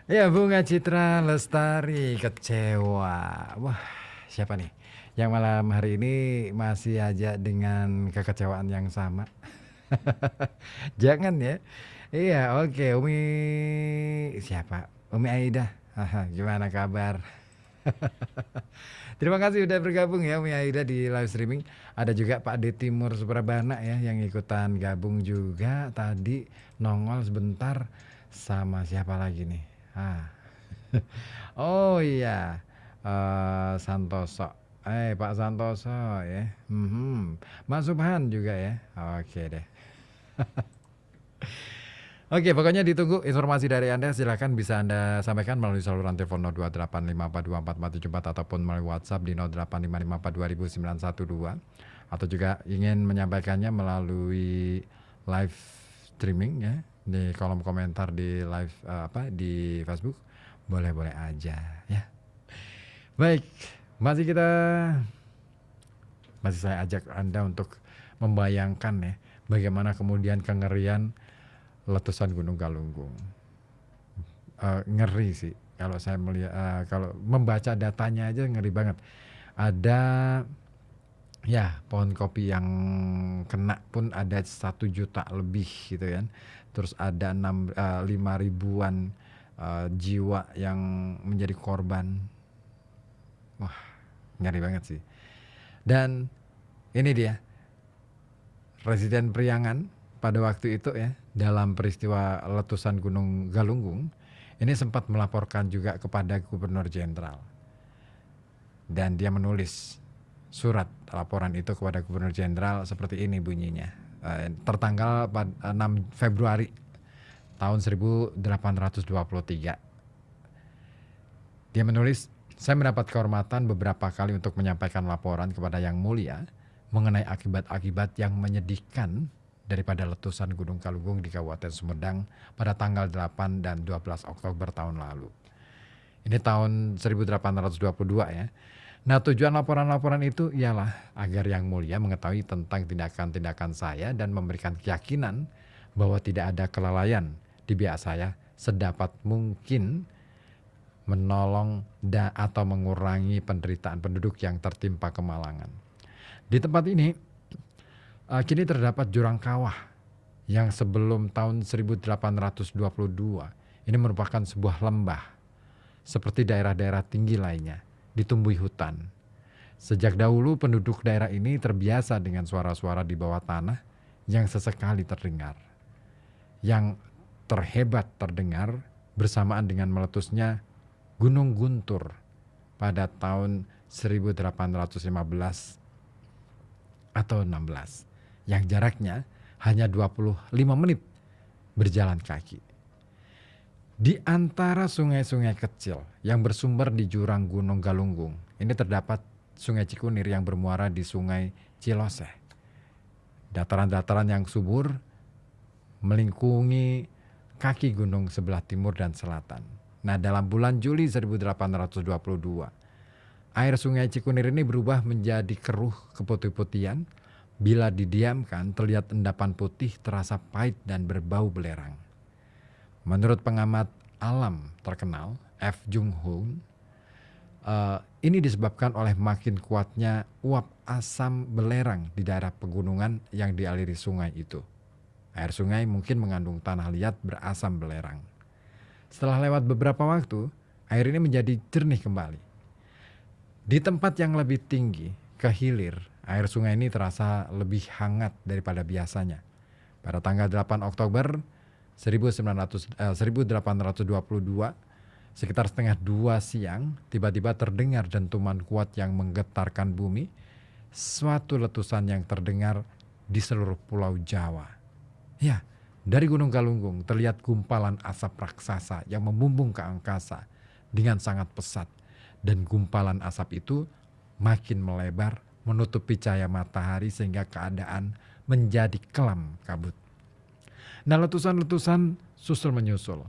Ya, Bunga Citra Lestari kecewa. Wah, siapa nih yang malam hari ini masih aja dengan kekecewaan yang sama? Jangan ya. Iya, oke. Umi siapa? Umi Aida. Haha, gimana kabar? Terima kasih udah bergabung ya Umi Aida di live streaming. Ada juga Pak D Timur Suprabana ya yang ikutan gabung juga tadi nongol sebentar sama siapa lagi nih? Ah. Oh iya, Santoso. Pak Santoso ya. Mas Subhan juga ya. Oke deh. Oke, pokoknya ditunggu informasi dari Anda. Silakan bisa Anda sampaikan melalui saluran telepon 0285424474 ataupun melalui WhatsApp di 0855420912 atau juga ingin menyampaikannya melalui live streaming ya di kolom komentar di live di Facebook. Boleh-boleh aja ya. Baik, masih saya ajak Anda untuk membayangkan ya bagaimana kemudian kengerian letusan Gunung Galunggung. Ngeri sih kalau saya melihat, kalau membaca datanya aja ngeri banget. Ada ya pohon kopi yang kena pun ada 1 juta lebih gitu kan. Terus ada 5 ribuan jiwa yang menjadi korban. Wah, ngeri banget sih. Dan ini dia Residen Priangan pada waktu itu ya, dalam peristiwa letusan Gunung Galunggung, ini sempat melaporkan juga kepada Gubernur Jenderal. Dan dia menulis surat laporan itu kepada Gubernur Jenderal seperti ini bunyinya. Tertanggal 6 Februari tahun 1823. Dia menulis, saya mendapat kehormatan beberapa kali untuk menyampaikan laporan kepada Yang Mulia mengenai akibat-akibat yang menyedihkan daripada letusan Gunung Galunggung di Kabupaten Sumedang pada tanggal 8 dan 12 Oktober tahun lalu. Ini tahun 1822 ya. Nah, tujuan laporan-laporan itu ialah agar Yang Mulia mengetahui tentang tindakan-tindakan saya dan memberikan keyakinan bahwa tidak ada kelalaian di pihak saya sedapat mungkin menolong atau mengurangi penderitaan penduduk yang tertimpa kemalangan. Di tempat ini kini terdapat jurang kawah yang sebelum tahun 1822 ini merupakan sebuah lembah seperti daerah-daerah tinggi lainnya, ditumbuhi hutan. Sejak dahulu penduduk daerah ini terbiasa dengan suara-suara di bawah tanah yang sesekali terdengar. Yang terhebat terdengar bersamaan dengan meletusnya Gunung Guntur pada tahun 1815 atau 16 yang jaraknya hanya 25 menit berjalan kaki. Di antara sungai-sungai kecil yang bersumber di jurang Gunung Galunggung, ini terdapat Sungai Cikunir yang bermuara di Sungai Ciloseh. Dataran-dataran yang subur melingkungi kaki gunung sebelah timur dan selatan. Nah, dalam bulan Juli 1822, air Sungai Cikunir ini berubah menjadi keruh keputih-putihan. Bila didiamkan, terlihat endapan putih terasa pahit dan berbau belerang. Menurut pengamat alam terkenal, F. Jung Hoon, ini disebabkan oleh makin kuatnya uap asam belerang di daerah pegunungan yang dialiri sungai itu. Air sungai mungkin mengandung tanah liat berasam belerang. Setelah lewat beberapa waktu, air ini menjadi jernih kembali. Di tempat yang lebih tinggi, ke hilir, air sungai ini terasa lebih hangat daripada biasanya. Pada tanggal 8 Oktober 1822, sekitar setengah 2 siang, tiba-tiba terdengar dentuman kuat yang menggetarkan bumi, suatu letusan yang terdengar di seluruh pulau Jawa. Ya, dari Gunung Galunggung terlihat gumpalan asap raksasa yang membumbung ke angkasa dengan sangat pesat. Dan gumpalan asap itu makin melebar menutupi cahaya matahari sehingga keadaan menjadi kelam kabut. Nah, letusan-letusan susul menyusul.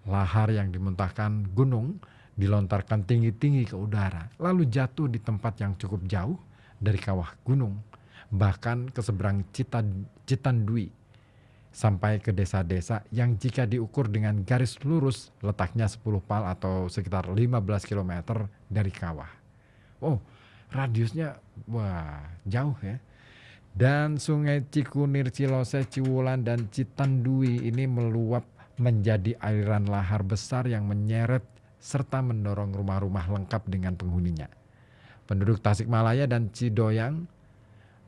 Lahar yang dimuntahkan gunung dilontarkan tinggi-tinggi ke udara, lalu jatuh di tempat yang cukup jauh dari kawah gunung, bahkan ke seberang Citandui. sampai ke desa-desa yang jika diukur dengan garis lurus letaknya 10 pal atau sekitar 15 kilometer dari kawah. Oh, radiusnya wah jauh ya. Dan sungai Cikunir, Cilose, Ciwulan, dan Citandui ini meluap menjadi aliran lahar besar yang menyeret serta mendorong rumah-rumah lengkap dengan penghuninya. Penduduk Tasikmalaya dan Cidoyang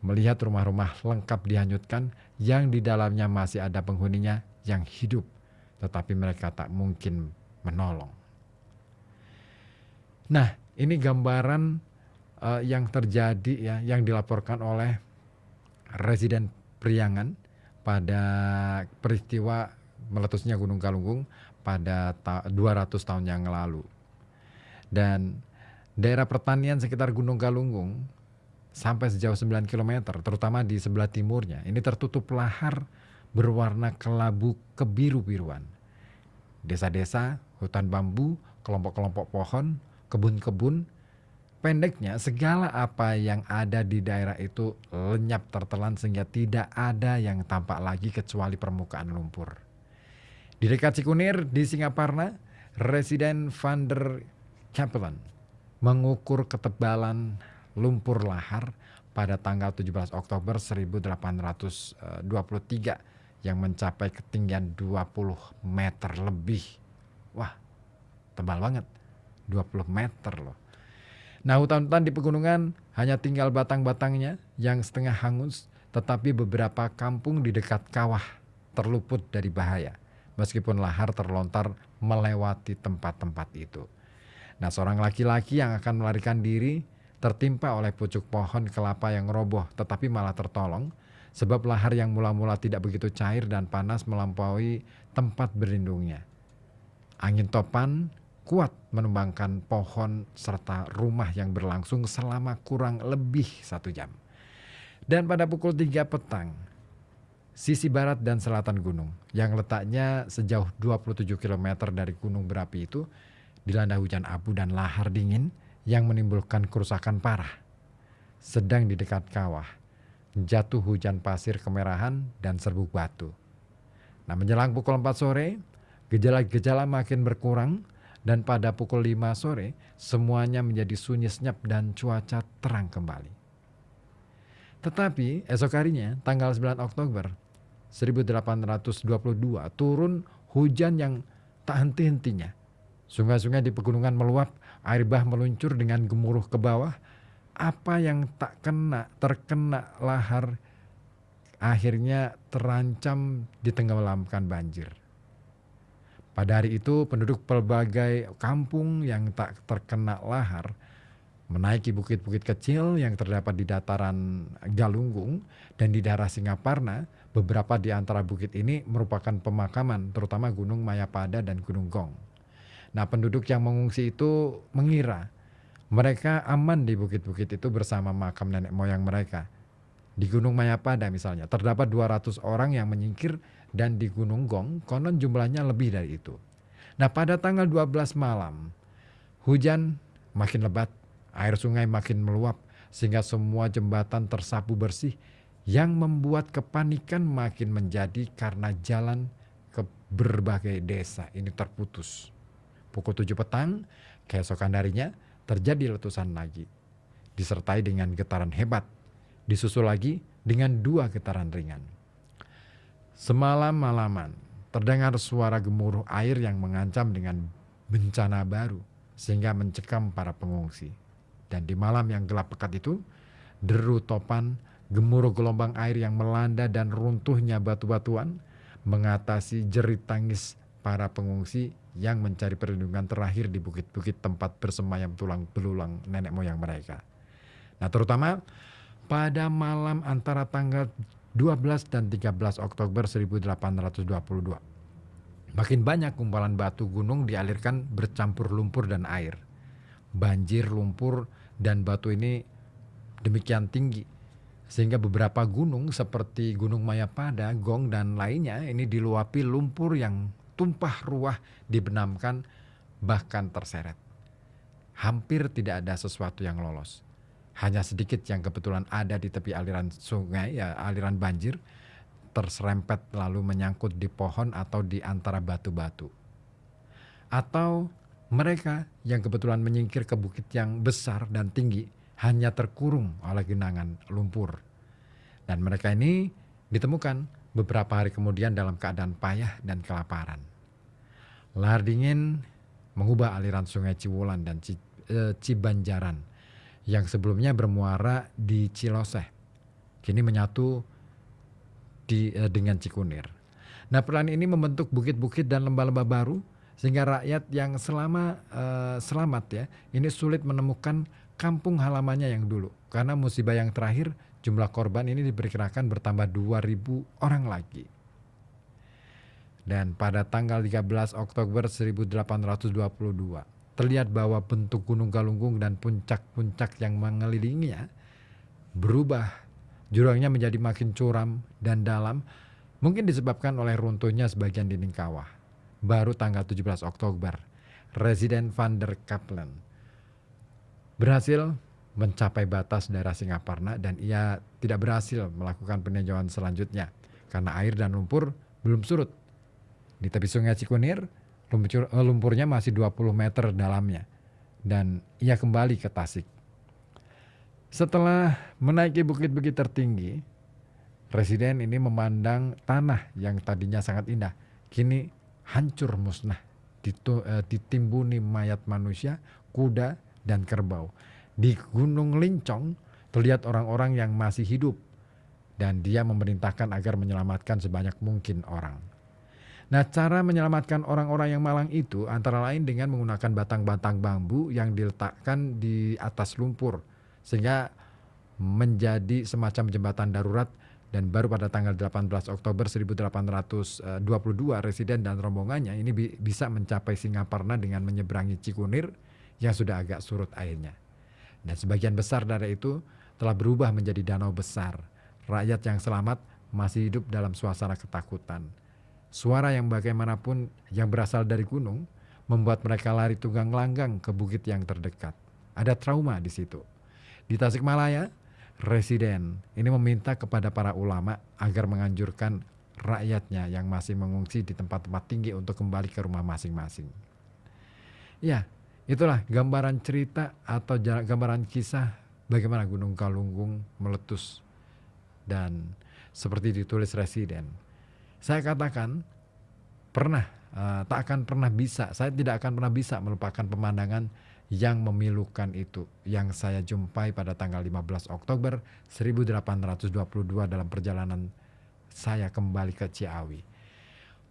melihat rumah-rumah lengkap dihanyutkan yang di dalamnya masih ada penghuninya yang hidup, tetapi mereka tak mungkin menolong. Nah, ini gambaran yang terjadi ya, yang dilaporkan oleh residen Priangan pada peristiwa meletusnya Gunung Galunggung pada 200 tahun yang lalu. Dan daerah pertanian sekitar Gunung Galunggung sampai sejauh 9 km, terutama di sebelah timurnya, ini tertutup lahar berwarna kelabu kebiru-biruan. Desa-desa, hutan bambu, kelompok-kelompok pohon, kebun-kebun. Pendeknya, segala apa yang ada di daerah itu lenyap tertelan sehingga tidak ada yang tampak lagi kecuali permukaan lumpur. Di dekat Cikunir di Singaparna, residen Van der Capellen mengukur ketebalan lumpur lahar pada tanggal 17 Oktober 1823 yang mencapai ketinggian 20 meter lebih. Wah, tebal banget. 20 meter loh. Nah, hutan-hutan di pegunungan hanya tinggal batang-batangnya yang setengah hangus, tetapi beberapa kampung di dekat kawah terluput dari bahaya, meskipun lahar terlontar melewati tempat-tempat itu. Nah, seorang laki-laki yang akan melarikan diri tertimpa oleh pucuk pohon kelapa yang roboh, tetapi malah tertolong, sebab lahar yang mula-mula tidak begitu cair dan panas melampaui tempat berlindungnya. Angin topan kuat menumbangkan pohon serta rumah yang berlangsung selama kurang lebih 1 jam. Dan pada pukul 3 petang, sisi barat dan selatan gunung yang letaknya sejauh 27 km dari gunung berapi itu dilanda hujan abu dan lahar dingin yang menimbulkan kerusakan parah. Sedang di dekat kawah, jatuh hujan pasir kemerahan dan serbuk batu. Nah, menjelang pukul 4 sore, gejala-gejala makin berkurang. Dan pada pukul 5 sore, semuanya menjadi sunyi senyap dan cuaca terang kembali. Tetapi esok harinya, tanggal 9 Oktober 1822, turun hujan yang tak henti-hentinya. Sungai-sungai di pegunungan meluap, air bah meluncur dengan gemuruh ke bawah. Apa yang tak terkena lahar, akhirnya terancam ditenggelamkan banjir. Pada hari itu penduduk pelbagai kampung yang tak terkena lahar menaiki bukit-bukit kecil yang terdapat di dataran Galunggung dan di daerah Singaparna. Beberapa di antara bukit ini merupakan pemakaman, terutama Gunung Mayapada dan Gunung Gong. Nah, penduduk yang mengungsi itu mengira mereka aman di bukit-bukit itu bersama makam nenek moyang mereka. Di Gunung Mayapada misalnya, terdapat 200 orang yang menyingkir, dan di Gunung Gong konon jumlahnya lebih dari itu. Nah, pada tanggal 12 malam, hujan makin lebat, air sungai makin meluap, sehingga semua jembatan tersapu bersih, yang membuat kepanikan makin menjadi karena jalan ke berbagai desa ini terputus. Pukul 7 petang, keesokan harinya terjadi letusan lagi, disertai dengan getaran hebat, disusul lagi dengan 2 getaran ringan. Semalam-malaman terdengar suara gemuruh air yang mengancam dengan bencana baru sehingga mencekam para pengungsi. Dan di malam yang gelap pekat itu, deru topan, gemuruh gelombang air yang melanda dan runtuhnya batu-batuan mengatasi jerit tangis para pengungsi yang mencari perlindungan terakhir di bukit-bukit tempat bersemayam tulang belulang nenek moyang mereka. Nah, terutama pada malam antara tanggal 12 dan 13 Oktober 1822. Makin banyak gumpalan batu gunung dialirkan bercampur lumpur dan air. Banjir lumpur dan batu ini demikian tinggi sehingga beberapa gunung seperti Gunung Mayapada, Gong dan lainnya ini diluapi lumpur yang tumpah ruah, dibenamkan bahkan terseret. Hampir tidak ada sesuatu yang lolos. Hanya sedikit yang kebetulan ada di tepi aliran sungai, ya aliran banjir, terserempet lalu menyangkut di pohon atau di antara batu-batu. Atau mereka yang kebetulan menyingkir ke bukit yang besar dan tinggi hanya terkurung oleh genangan lumpur. Dan mereka ini ditemukan beberapa hari kemudian dalam keadaan payah dan kelaparan. Lahar dingin mengubah aliran sungai Ciwulan dan Cibanjaran yang sebelumnya bermuara di Ciloseh, kini menyatu dengan Cikunir. Nah, perlahan ini membentuk bukit-bukit dan lembah-lembah baru sehingga rakyat yang selamat ya ini sulit menemukan kampung halamannya yang dulu. Karena musibah yang terakhir, jumlah korban ini diperkirakan bertambah 2.000 orang lagi. Dan pada tanggal 13 Oktober 1822, terlihat bahwa bentuk Gunung Galunggung dan puncak-puncak yang mengelilinginya berubah. Jurangnya menjadi makin curam dan dalam, mungkin disebabkan oleh runtuhnya sebagian dinding kawah. Baru tanggal 17 Oktober, Residen van der Kapellen berhasil mencapai batas daerah Singaparna dan ia tidak berhasil melakukan peninjauan selanjutnya karena air dan lumpur belum surut. Di tepi sungai Cikunir, lumpurnya masih 20 meter dalamnya dan ia kembali ke Tasik. Setelah menaiki bukit-bukit tertinggi, Residen ini memandang tanah yang tadinya sangat indah, kini hancur musnah, ditimbuni mayat manusia, kuda, dan kerbau. Di Gunung Lincong terlihat orang-orang yang masih hidup dan dia memerintahkan agar menyelamatkan sebanyak mungkin orang. Nah, cara menyelamatkan orang-orang yang malang itu antara lain dengan menggunakan batang-batang bambu yang diletakkan di atas lumpur sehingga menjadi semacam jembatan darurat. Dan baru pada tanggal 18 Oktober 1822 Residen dan rombongannya ini bisa mencapai Singaparna dengan menyeberangi Cikunir yang sudah agak surut airnya. Dan sebagian besar dari itu telah berubah menjadi danau besar. Rakyat yang selamat masih hidup dalam suasana ketakutan. Suara yang bagaimanapun yang berasal dari gunung membuat mereka lari tunggang langgang ke bukit yang terdekat. Ada trauma di situ. Di Tasikmalaya, Residen ini meminta kepada para ulama agar menganjurkan rakyatnya yang masih mengungsi di tempat-tempat tinggi untuk kembali ke rumah masing-masing. Ya, itulah gambaran cerita atau gambaran kisah bagaimana Gunung Galunggung meletus dan seperti ditulis Residen. Saya katakan saya tidak akan pernah bisa melupakan pemandangan yang memilukan itu yang saya jumpai pada tanggal 15 Oktober 1822 dalam perjalanan saya kembali ke Ciawi.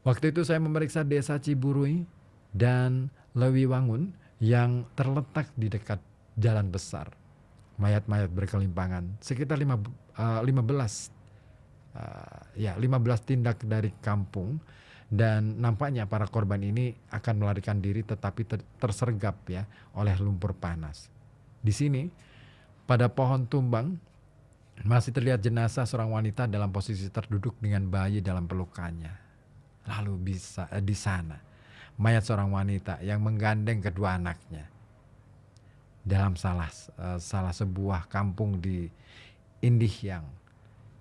Waktu itu saya memeriksa desa Ciburui dan Lewiwangun yang terletak di dekat jalan besar. Mayat-mayat berkelimpangan, sekitar 15 tindak dari kampung. Dan nampaknya para korban ini akan melarikan diri tetapi tersergap ya oleh lumpur panas. Di sini pada pohon tumbang masih terlihat jenazah seorang wanita dalam posisi terduduk dengan bayi dalam pelukannya. Lalu di sana mayat seorang wanita yang menggandeng kedua anaknya dalam salah sebuah kampung di Indihiyang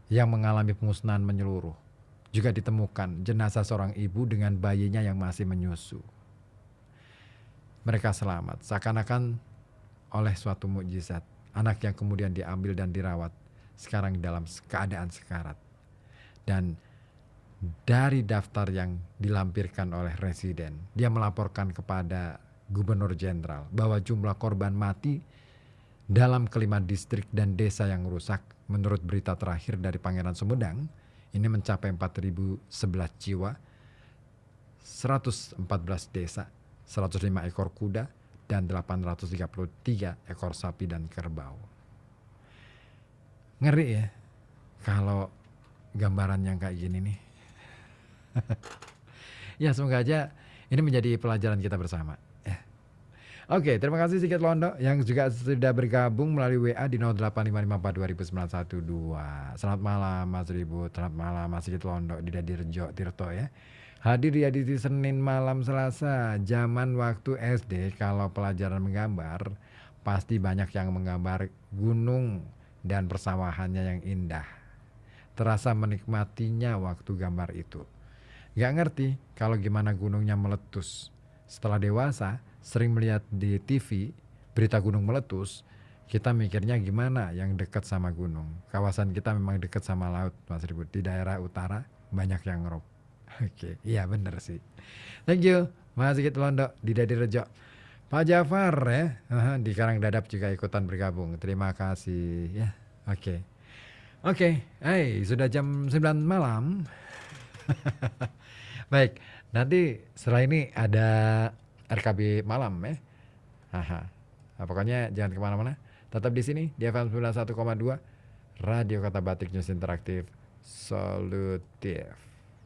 yang mengalami pemusnahan menyeluruh. Juga ditemukan jenazah seorang ibu dengan bayinya yang masih menyusu. Mereka selamat, seakan-akan oleh suatu mukjizat. Anak yang kemudian diambil dan dirawat sekarang dalam keadaan sekarat. Dan dari daftar yang dilampirkan oleh Residen, dia melaporkan kepada Gubernur Jenderal bahwa jumlah korban mati dalam kelima distrik dan desa yang rusak menurut berita terakhir dari Pangeran Sumedang ini mencapai 4.011 jiwa, 114 desa, 105 ekor kuda, dan 833 ekor sapi dan kerbau. Ngeri ya kalau gambaran yang kayak gini nih. Ya semoga aja ini menjadi pelajaran kita bersama. Oke, terima kasih Sigit Londo yang juga sudah bergabung melalui WA di 0855420912. Selamat malam Mas Ribut, selamat malam Mas Sigit Londo di Dadirjo Tirto ya. Hadir di edisi Senin malam Selasa, zaman waktu SD kalau pelajaran menggambar pasti banyak yang menggambar gunung dan persawahannya yang indah. terasa menikmatinya waktu gambar itu. Gak ngerti kalau gimana gunungnya meletus. Setelah dewasa, sering melihat di TV berita gunung meletus, kita mikirnya gimana yang dekat sama gunung. Kawasan kita memang dekat sama laut, Mas Ribut. Di daerah utara banyak yang ngerok. Oke, iya bener sih. Thank you, Mas Sigit Londo di Dadi Rejo. Pak Jafar ya, di Karangdadap juga ikutan bergabung. Terima kasih ya. Oke. Oke, sudah jam 9 malam. Baik, nanti setelah ini ada RKB malam ya. Haha. Nah, pokoknya jangan kemana-mana. Tetap di sini di FM 91,2 Radio Kota Batik News Interaktif Solutif.